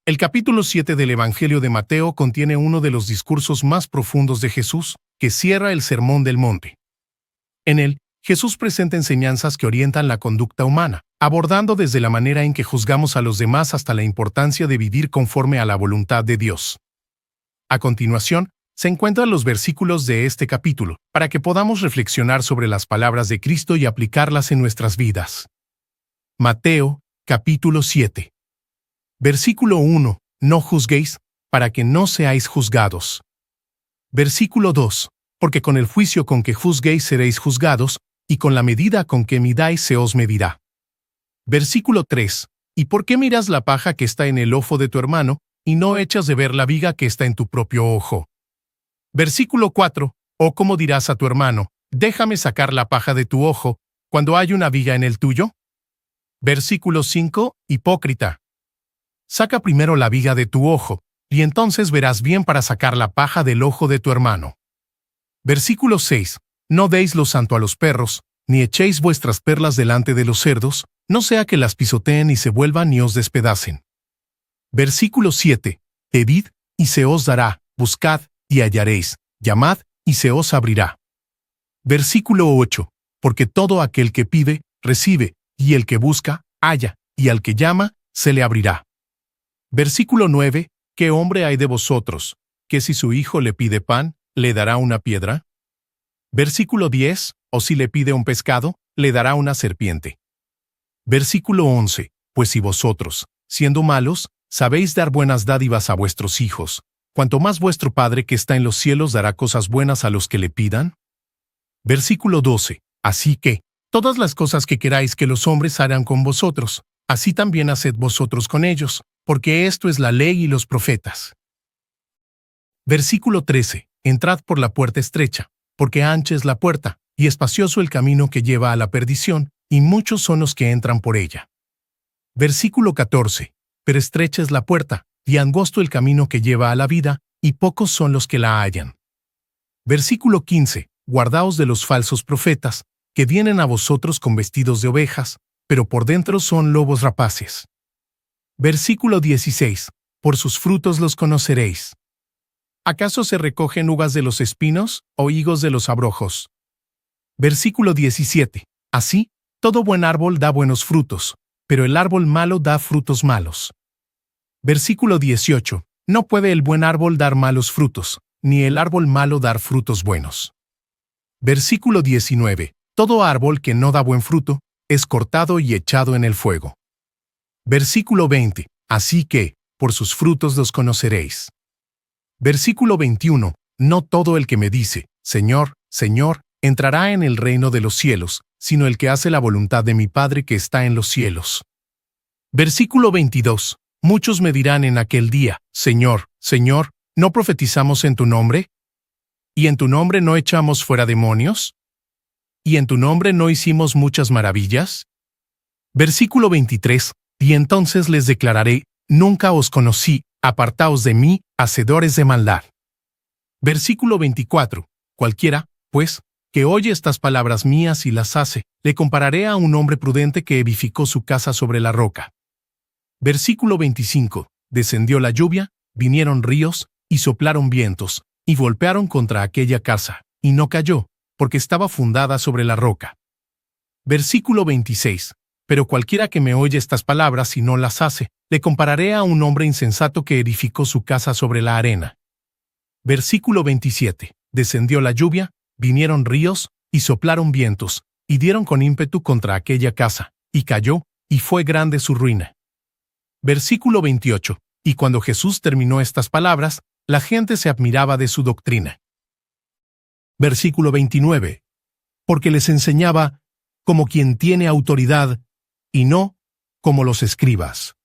El capítulo 7 del Evangelio de Mateo contiene uno de los discursos más profundos de Jesús, que cierra el Sermón del Monte. En él, Jesús presenta enseñanzas que orientan la conducta humana, abordando desde la manera en que juzgamos a los demás hasta la importancia de vivir conforme a la voluntad de Dios. A continuación, se encuentran los versículos de este capítulo, para que podamos reflexionar sobre las palabras de Cristo y aplicarlas en nuestras vidas. Mateo, capítulo 7. Versículo 1. No juzguéis, para que no seáis juzgados. Versículo 2. Porque con el juicio con que juzguéis seréis juzgados, y con la medida con que midáis se os medirá. Versículo 3. ¿Y por qué miras la paja que está en el ojo de tu hermano, y no echas de ver la viga que está en tu propio ojo? Versículo 4. ¿O cómo dirás a tu hermano, déjame sacar la paja de tu ojo, cuando hay una viga en el tuyo? Versículo 5. Hipócrita. Saca primero la viga de tu ojo, y entonces verás bien para sacar la paja del ojo de tu hermano. Versículo 6. No deis lo santo a los perros, ni echéis vuestras perlas delante de los cerdos, no sea que las pisoteen y se vuelvan y os despedacen. Versículo 7. Pedid, y se os dará, buscad, y hallaréis, llamad, y se os abrirá. Versículo 8. Porque todo aquel que pide, recibe, y el que busca, halla, y al que llama, se le abrirá. Versículo 9. ¿Qué hombre hay de vosotros, que si su hijo le pide pan, le dará una piedra? Versículo 10. ¿O si le pide un pescado, le dará una serpiente? Versículo 11. Pues si vosotros, siendo malos, sabéis dar buenas dádivas a vuestros hijos, ¿cuánto más vuestro Padre que está en los cielos dará cosas buenas a los que le pidan? Versículo 12. Así que, todas las cosas que queráis que los hombres harán con vosotros, así también haced vosotros con ellos, porque esto es la ley y los profetas. Versículo 13. Entrad por la puerta estrecha, porque ancha es la puerta, y espacioso el camino que lleva a la perdición, y muchos son los que entran por ella. Versículo 14. Pero estrecha es la puerta, y angosto el camino que lleva a la vida, y pocos son los que la hallan. Versículo 15. Guardaos de los falsos profetas, que vienen a vosotros con vestidos de ovejas, pero por dentro son lobos rapaces. Versículo 16. Por sus frutos los conoceréis. ¿Acaso se recogen uvas de los espinos o higos de los abrojos? Versículo 17. Así, todo buen árbol da buenos frutos, pero el árbol malo da frutos malos. Versículo 18. No puede el buen árbol dar malos frutos, ni el árbol malo dar frutos buenos. Versículo 19. Todo árbol que no da buen fruto, es cortado y echado en el fuego. Versículo 20. Así que, por sus frutos los conoceréis. Versículo 21. No todo el que me dice, Señor, Señor, entrará en el reino de los cielos, sino el que hace la voluntad de mi Padre que está en los cielos. Versículo 22. Muchos me dirán en aquel día, Señor, Señor, ¿no profetizamos en tu nombre? ¿Y en tu nombre no echamos fuera demonios? ¿Y en tu nombre no hicimos muchas maravillas? Versículo 23. Y entonces les declararé, nunca os conocí, apartaos de mí, hacedores de maldad. Versículo 24. Cualquiera, pues, que oye estas palabras mías y las hace, le compararé a un hombre prudente que edificó su casa sobre la roca. Versículo 25. Descendió la lluvia, vinieron ríos, y soplaron vientos, y golpearon contra aquella casa, y no cayó, porque estaba fundada sobre la roca. Versículo 26. Pero cualquiera que me oye estas palabras y no las hace, le compararé a un hombre insensato que edificó su casa sobre la arena. Versículo 27. Descendió la lluvia, vinieron ríos, y soplaron vientos, y dieron con ímpetu contra aquella casa, y cayó, y fue grande su ruina. Versículo 28. Y cuando Jesús terminó estas palabras, la gente se admiraba de su doctrina. Versículo 29. Porque les enseñaba como quien tiene autoridad, y no como los escribas.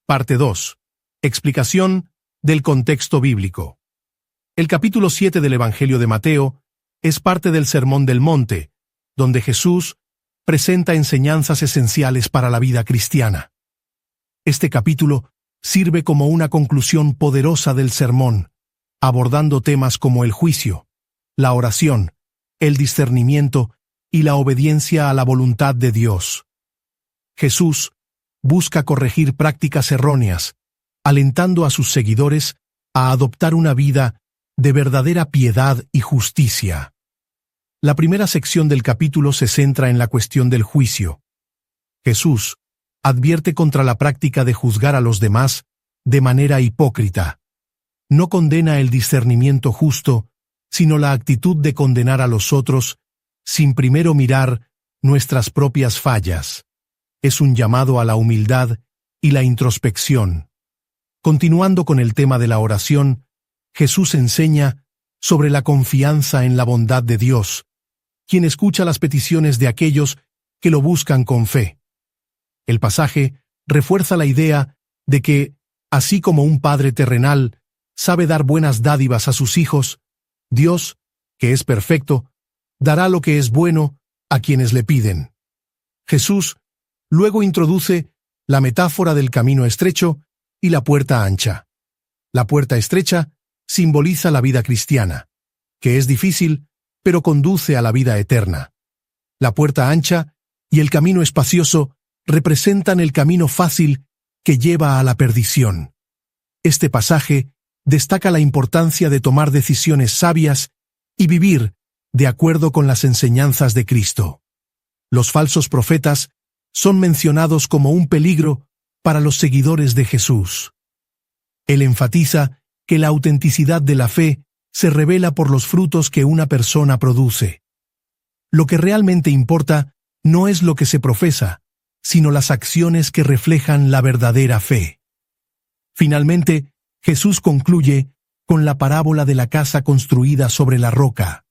Parte 2. Explicación del contexto bíblico. El capítulo 7 del Evangelio de Mateo es parte del Sermón del Monte, donde Jesús presenta enseñanzas esenciales para la vida cristiana. Este capítulo sirve como una conclusión poderosa del sermón, abordando temas como el juicio, la oración, el discernimiento y la obediencia a la voluntad de Dios. Jesús busca corregir prácticas erróneas alentando a sus seguidores a adoptar una vida de verdadera piedad y justicia. La primera sección del capítulo se centra en la cuestión del juicio. Jesús advierte contra la práctica de juzgar a los demás de manera hipócrita. No condena el discernimiento justo, sino la actitud de condenar a los otros sin primero mirar nuestras propias fallas. Es un llamado a la humildad y la introspección. Continuando con el tema de la oración, Jesús enseña sobre la confianza en la bondad de Dios, quien escucha las peticiones de aquellos que lo buscan con fe. El pasaje refuerza la idea de que, así como un padre terrenal sabe dar buenas dádivas a sus hijos, Dios, que es perfecto, dará lo que es bueno a quienes le piden. Jesús luego introduce la metáfora del camino estrecho y la puerta ancha. La puerta estrecha simboliza la vida cristiana, que es difícil, pero conduce a la vida eterna. La puerta ancha y el camino espacioso representan el camino fácil que lleva a la perdición. Este pasaje destaca la importancia de tomar decisiones sabias y vivir de acuerdo con las enseñanzas de Cristo. Los falsos profetas son mencionados como un peligro para los seguidores de Jesús. Él enfatiza que la autenticidad de la fe se revela por los frutos que una persona produce. Lo que realmente importa no es lo que se profesa, sino las acciones que reflejan la verdadera fe. Finalmente, Jesús concluye con la parábola de la casa construida sobre la roca.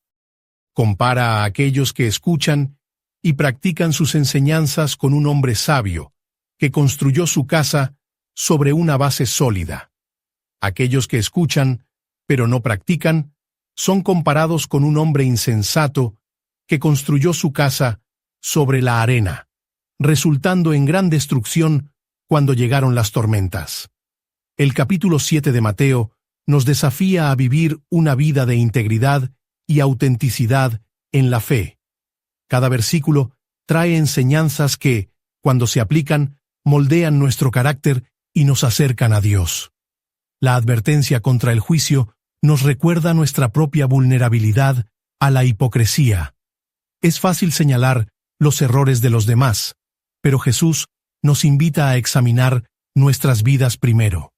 Compara a aquellos que escuchan y practican sus enseñanzas con un hombre sabio, que construyó su casa sobre una base sólida. Aquellos que escuchan, pero no practican, son comparados con un hombre insensato que construyó su casa sobre la arena, resultando en gran destrucción cuando llegaron las tormentas. El capítulo 7 de Mateo nos desafía a vivir una vida de integridad y autenticidad en la fe. Cada versículo trae enseñanzas que, cuando se aplican, moldean nuestro carácter y nos acercan a Dios. La advertencia contra el juicio nos recuerda nuestra propia vulnerabilidad a la hipocresía. Es fácil señalar los errores de los demás, pero Jesús nos invita a examinar nuestras vidas primero.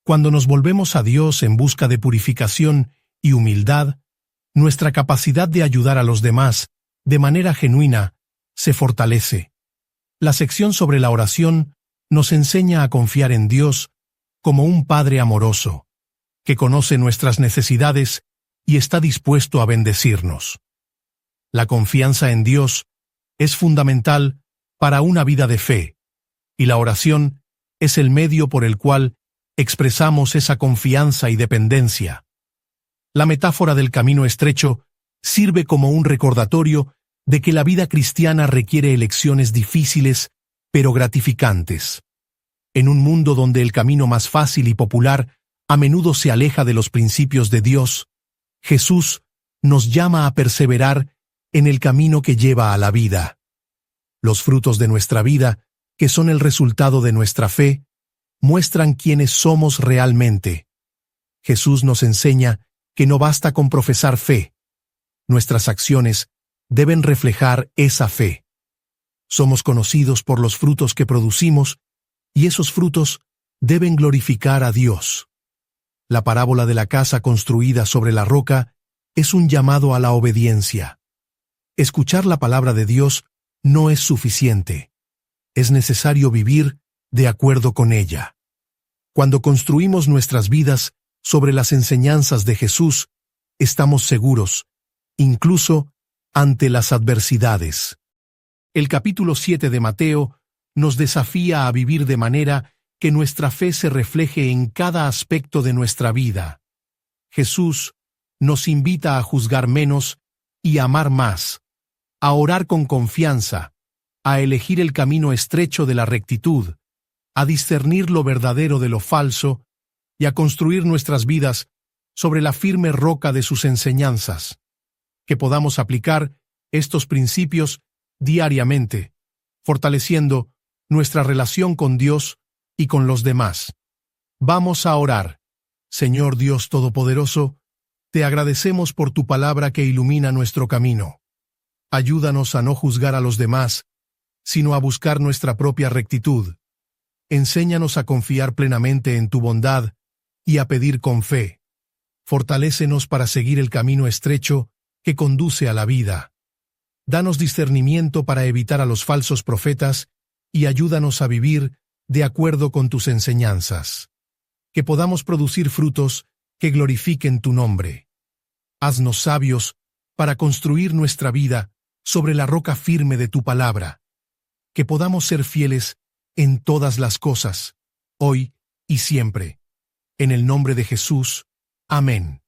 Cuando nos volvemos a Dios en busca de purificación y humildad, nuestra capacidad de ayudar a los demás de manera genuina se fortalece. La sección sobre la oración nos enseña a confiar en Dios como un Padre amoroso, que conoce nuestras necesidades y está dispuesto a bendecirnos. La confianza en Dios es fundamental para una vida de fe, y la oración es el medio por el cual expresamos esa confianza y dependencia. La metáfora del camino estrecho sirve como un recordatorio de que la vida cristiana requiere elecciones difíciles, pero gratificantes. En un mundo donde el camino más fácil y popular a menudo se aleja de los principios de Dios, Jesús nos llama a perseverar en el camino que lleva a la vida. Los frutos de nuestra vida, que son el resultado de nuestra fe, muestran quiénes somos realmente. Jesús nos enseña que no basta con profesar fe. Nuestras acciones deben reflejar esa fe. Somos conocidos por los frutos que producimos, y esos frutos deben glorificar a Dios. La parábola de la casa construida sobre la roca es un llamado a la obediencia. Escuchar la palabra de Dios no es suficiente. Es necesario vivir de acuerdo con ella. Cuando construimos nuestras vidas sobre las enseñanzas de Jesús, estamos seguros, incluso ante las adversidades. El capítulo 7 de Mateo nos desafía a vivir de manera que nuestra fe se refleje en cada aspecto de nuestra vida. Jesús nos invita a juzgar menos y a amar más, a orar con confianza, a elegir el camino estrecho de la rectitud, a discernir lo verdadero de lo falso y a construir nuestras vidas sobre la firme roca de sus enseñanzas. Que podamos aplicar estos principios diariamente, fortaleciendo nuestra relación con Dios y con los demás. Vamos a orar. Señor Dios Todopoderoso, te agradecemos por tu palabra que ilumina nuestro camino. Ayúdanos a no juzgar a los demás, sino a buscar nuestra propia rectitud. Enséñanos a confiar plenamente en tu bondad y a pedir con fe. Fortalécenos para seguir el camino estrecho que conduce a la vida. Danos discernimiento para evitar a los falsos profetas y ayúdanos a vivir de acuerdo con tus enseñanzas. Que podamos producir frutos que glorifiquen tu nombre. Haznos sabios para construir nuestra vida sobre la roca firme de tu palabra. Que podamos ser fieles en todas las cosas, hoy y siempre. En el nombre de Jesús. Amén.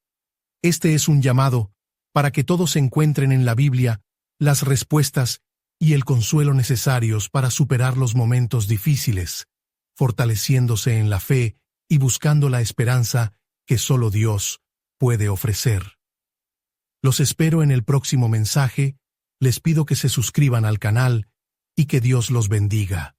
Este es un llamado para que todos encuentren en la Biblia las respuestas y el consuelo necesarios para superar los momentos difíciles, fortaleciéndose en la fe y buscando la esperanza que solo Dios puede ofrecer. Los espero en el próximo mensaje, les pido que se suscriban al canal y que Dios los bendiga.